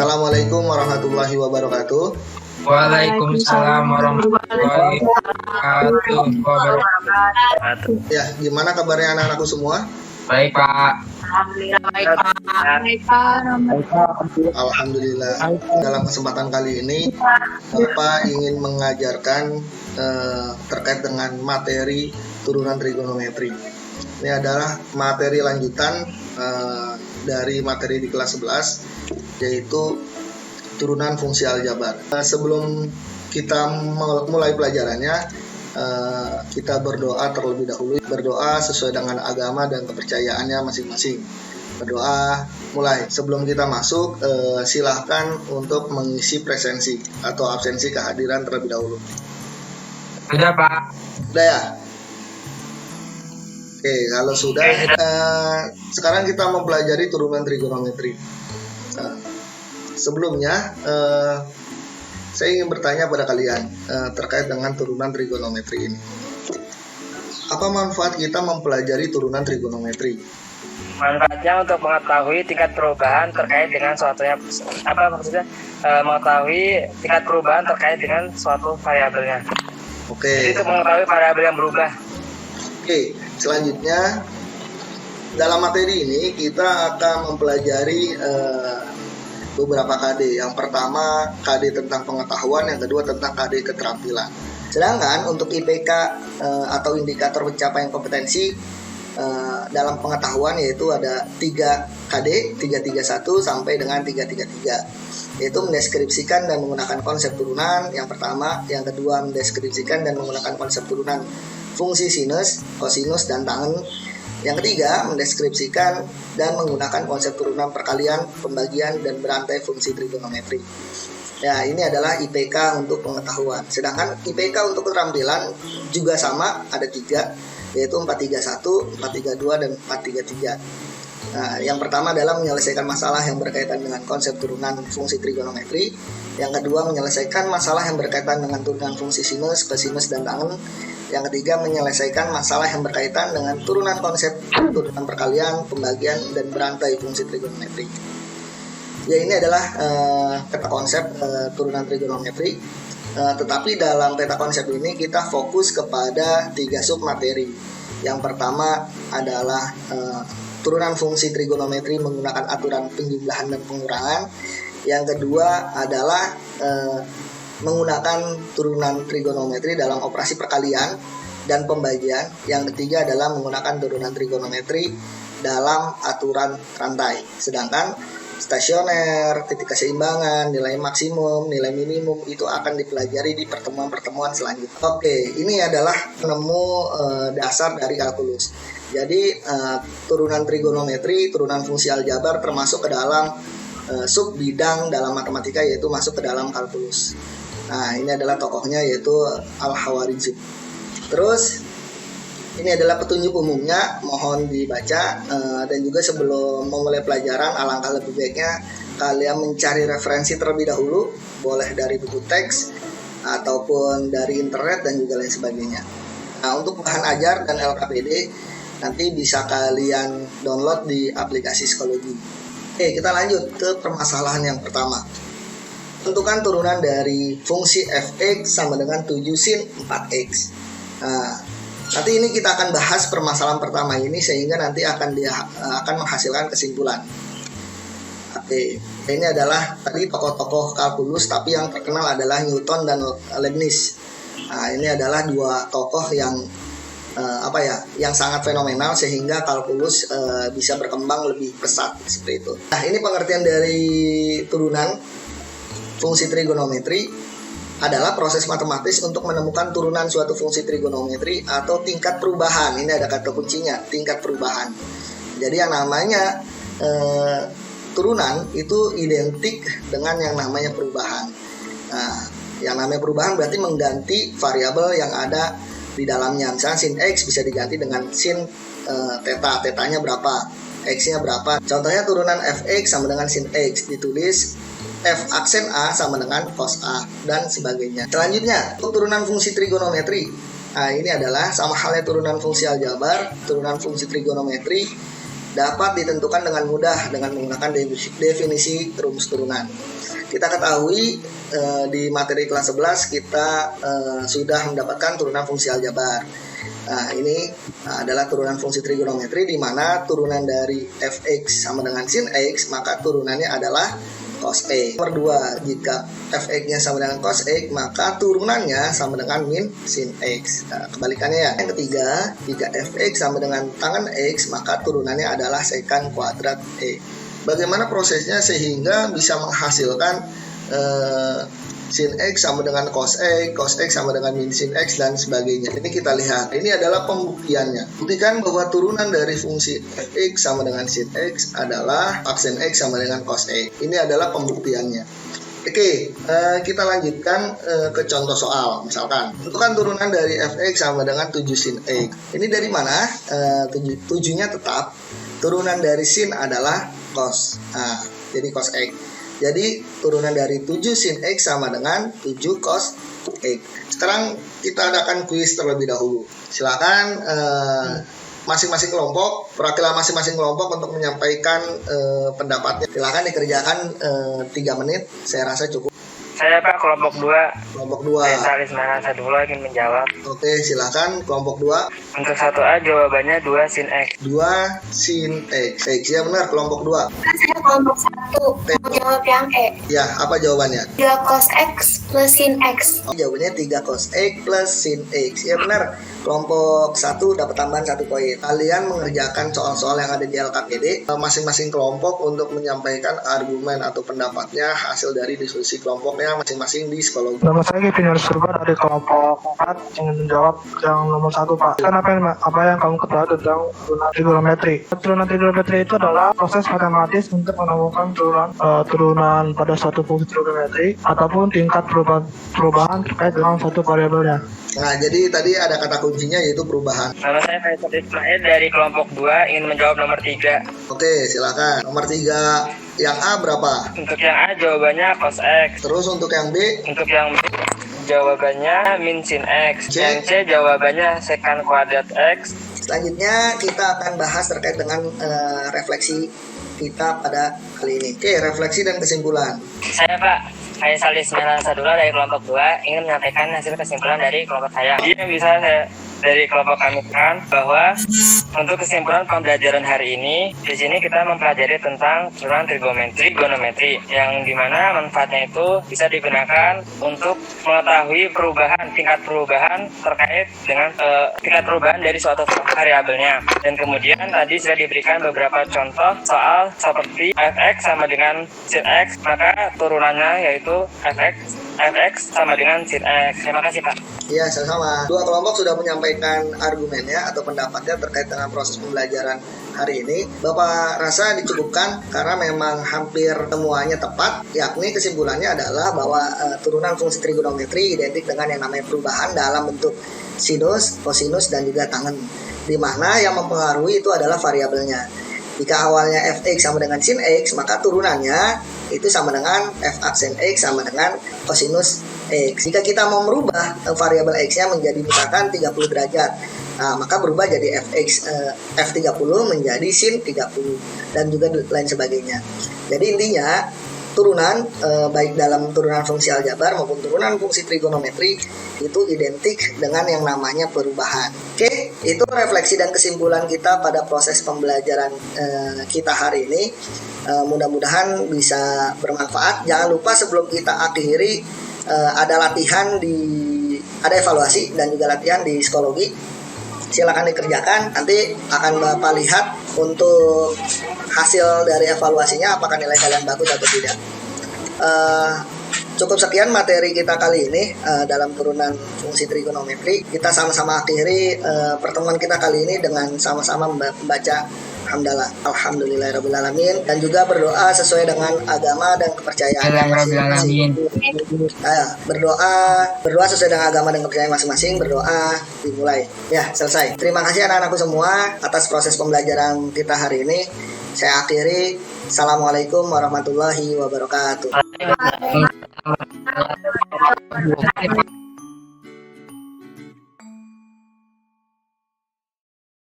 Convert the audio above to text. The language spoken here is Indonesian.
Assalamualaikum warahmatullahi wabarakatuh. Waalaikumsalam warahmatullahi wabarakatuh. Ya, gimana kabarnya anak-anakku semua? Baik, Pak. Alhamdulillah. Dalam kesempatan kali ini, Bapak ingin mengajarkan terkait dengan materi turunan trigonometri. Ini adalah materi lanjutan dari materi di kelas 11, yaitu turunan fungsi aljabar. Sebelum kita mulai pelajarannya, kita berdoa terlebih dahulu. Berdoa sesuai dengan agama dan kepercayaannya masing-masing. Berdoa mulai. Sebelum kita masuk, silahkan untuk mengisi presensi atau absensi kehadiran terlebih dahulu. Sudah, Pak. Sudah ya? Oke, kalau sudah, sekarang kita mempelajari turunan trigonometri. Sebelumnya, saya ingin bertanya pada kalian terkait dengan turunan trigonometri ini. Apa manfaat kita mempelajari turunan trigonometri? Manfaatnya untuk mengetahui tingkat perubahan terkait dengan suatunya, mengetahui tingkat perubahan terkait dengan suatu variabelnya. Oke. Jadi untuk mengetahui variabel yang berubah. Oke, selanjutnya dalam materi ini kita akan mempelajari beberapa KD. Yang pertama KD tentang pengetahuan, yang kedua tentang KD keterampilan. Sedangkan untuk IPK atau indikator pencapaian kompetensi dalam pengetahuan yaitu ada 3 KD, 331 sampai dengan 333. Yaitu mendeskripsikan dan menggunakan konsep turunan yang pertama, yang kedua mendeskripsikan dan menggunakan konsep turunan fungsi sinus, kosinus, dan tangen. Yang ketiga, mendeskripsikan dan menggunakan konsep turunan perkalian, pembagian, dan berantai fungsi trigonometri. Ya, ini adalah IPK untuk pengetahuan. Sedangkan IPK untuk keterampilan juga sama, ada 3, yaitu 431, 432, dan 433. Nah, yang pertama adalah menyelesaikan masalah yang berkaitan dengan konsep turunan fungsi trigonometri. Yang kedua, menyelesaikan masalah yang berkaitan dengan turunan fungsi sinus, kosinus, dan tangen. Yang ketiga, menyelesaikan masalah yang berkaitan dengan turunan konsep turunan perkalian, pembagian, dan berantai fungsi trigonometri. Ya, ini adalah peta konsep turunan trigonometri. Tetapi dalam peta konsep ini kita fokus kepada 3 submateri. Yang pertama adalah turunan fungsi trigonometri menggunakan aturan penjumlahan dan pengurangan. Yang kedua adalah menggunakan turunan trigonometri dalam operasi perkalian dan pembagian. Yang ketiga adalah menggunakan turunan trigonometri dalam aturan rantai. Sedangkan stasioner, titik keseimbangan, nilai maksimum, nilai minimum itu akan dipelajari di pertemuan-pertemuan selanjutnya. Oke, ini adalah penemu dasar dari kalkulus. Jadi turunan trigonometri, turunan fungsi aljabar termasuk ke dalam sub bidang dalam matematika, yaitu masuk ke dalam kalkulus. Nah, ini adalah tokohnya yaitu Al-Khawarizmi. Terus ini adalah petunjuk umumnya, mohon dibaca. Dan juga sebelum memulai pelajaran, alangkah lebih baiknya kalian mencari referensi terlebih dahulu, boleh dari buku teks ataupun dari internet dan juga lain sebagainya. Nah, untuk bahan ajar dan LKPD nanti bisa kalian download di aplikasi psikologi. Oke, kita lanjut ke permasalahan yang pertama. Tentukan turunan dari fungsi fx sama dengan 7 sin 4x. Nah, nanti ini kita akan bahas permasalahan pertama ini sehingga nanti akan menghasilkan kesimpulan. Oke, ini adalah tadi tokoh-tokoh kalkulus, tapi yang terkenal adalah Newton dan Leibniz. Nah, ini adalah 2 tokoh yang yang sangat fenomenal sehingga kalkulus bisa berkembang lebih pesat seperti itu. Nah, ini pengertian dari turunan fungsi trigonometri adalah proses matematis untuk menemukan turunan suatu fungsi trigonometri atau tingkat perubahan. Ini ada kata kuncinya, tingkat perubahan. Jadi yang namanya turunan itu identik dengan yang namanya perubahan. Nah, yang namanya perubahan berarti mengganti variabel yang ada di dalamnya. Misalnya sin x bisa diganti dengan sin theta, tetanya berapa, x-nya berapa. Contohnya turunan fx sama dengan sin x, ditulis f aksen a sama dengan cos a dan sebagainya. Selanjutnya, untuk turunan fungsi trigonometri. Nah, ini adalah sama halnya turunan fungsi aljabar, turunan fungsi trigonometri dapat ditentukan dengan mudah dengan menggunakan definisi rumus turunan. Kita ketahui di materi kelas 11 kita sudah mendapatkan turunan fungsi aljabar. Nah, ini adalah turunan fungsi trigonometri di mana turunan dari fx sama dengan sin x, maka turunannya adalah cos x. Nomor 2, jika fx-nya sama dengan cos x, maka turunannya sama dengan min sin x. Nah, kebalikannya ya. Yang ketiga, jika fx sama dengan tangen x, maka turunannya adalah sekant kuadrat x. Bagaimana prosesnya sehingga bisa menghasilkan sin x sama dengan cos x sama dengan min sin x, dan sebagainya. Ini kita lihat. Ini adalah pembuktiannya. Buktikan bahwa turunan dari fungsi fx sama dengan sin x adalah sin x sama dengan cos x. Ini adalah pembuktiannya. Oke, kita lanjutkan ke contoh soal. Misalkan, tentukan turunan dari fx sama dengan 7 sin x. Ini dari mana? 7-nya tetap. Turunan dari sin adalah cos. Nah, jadi cos x. Jadi turunan dari 7 sin x sama dengan 7 cos x. Sekarang kita adakan kuis terlebih dahulu. Silakan masing-masing kelompok, perwakilan masing-masing kelompok untuk menyampaikan pendapatnya. Silakan dikerjakan 3 menit, saya rasa cukup. Saya Pak, kelompok 2. Kelompok 2. Saya Salis Manasa dulu ingin menjawab. Oke, silakan kelompok 2. Untuk 1A jawabannya 2 sin x. 2 sin x. X ya benar, kelompok 2. Saya kelompok 1 mau jawab yang E. Ya, apa jawabannya? 3 cos X plus sin X. Jawabannya 3 cos x plus sin x. Ya benar. Kelompok 1 dapat tambahan 1 poin. Kalian mengerjakan soal-soal yang ada di LKPD. Masing-masing kelompok untuk menyampaikan argumen atau pendapatnya hasil dari diskusi kelompoknya masing-masing di psikologi. Nama saya Kevin Surba dari kelompok 4 ingin menjawab yang nomor 1 Pak. Kan apa yang kamu ketahui tentang turunan trigonometri? Turunan trigonometri itu adalah proses matematis untuk menemukan turunan pada suatu fungsi trigonometri ataupun tingkat perubahan terkait dengan satu variabelnya. Nah, jadi tadi ada kata kuncinya yaitu perubahan. Nama saya Faisal Ismail dari kelompok 2 ingin menjawab nomor 3. Oke, silakan. Nomor 3, yang A berapa? Untuk yang A jawabannya cos x. Terus untuk yang B? Untuk yang B jawabannya min sin x. C? Yang C jawabannya sekant kuadrat x. Selanjutnya kita akan bahas terkait dengan refleksi kita pada kali ini. Oke, refleksi dan kesimpulan. Saya Pak, saya Salis Manasa dulu dari kelompok 2 ingin menyampaikan hasil kesimpulan dari kelompok saya. Jadi yang bisa saya dari kelompok kami kan bahwa untuk kesimpulan pembelajaran hari ini, di sini kita mempelajari tentang turunan trigonometri yang dimana manfaatnya itu bisa digunakan untuk mengetahui tingkat perubahan terkait dengan tingkat perubahan dari suatu variabelnya. Dan kemudian tadi sudah diberikan beberapa contoh soal seperti fx sama dengan sin x, maka turunannya yaitu fx sama dengan sin x. Terima kasih Pak. Iya, sama-sama. Dua kelompok sudah menyampaikan argumennya atau pendapatnya terkait dengan proses pembelajaran hari ini. Bapak rasa dicukupkan karena memang hampir semuanya tepat, yakni kesimpulannya adalah bahwa turunan fungsi trigonometri identik dengan yang namanya perubahan dalam bentuk sinus, kosinus, dan juga tangen, di mana yang mempengaruhi itu adalah variabelnya. Jika awalnya fx sama dengan sin x, maka turunannya itu sama dengan f aksen x sama dengan kosinus x. Jika kita mau merubah variabel x-nya menjadi misalkan 30 derajat, nah, maka berubah jadi f30 menjadi sin 30 dan juga lain sebagainya. Jadi intinya turunan baik dalam turunan fungsi aljabar maupun turunan fungsi trigonometri itu identik dengan yang namanya perubahan. Oke, itu refleksi dan kesimpulan kita pada proses pembelajaran kita hari ini. Mudah-mudahan bisa bermanfaat. Jangan lupa sebelum kita akhiri ada ada evaluasi dan juga latihan di psikologi. Silakan dikerjakan, nanti akan Bapak lihat untuk hasil dari evaluasinya apakah nilai kalian bagus atau tidak. Cukup sekian materi kita kali ini dalam turunan fungsi trigonometri. Kita sama-sama akhiri pertemuan kita kali ini dengan sama-sama membaca hamdalah, alhamdulillahirrahmanirrahim, dan juga berdoa sesuai dengan agama dan kepercayaan masing-masing. Berdoa sesuai dengan agama dan kepercayaan masing-masing. Berdoa dimulai. Ya, selesai. Terima kasih anak-anakku semua atas proses pembelajaran kita hari ini. Saya akhiri. Assalamualaikum warahmatullahi wabarakatuh.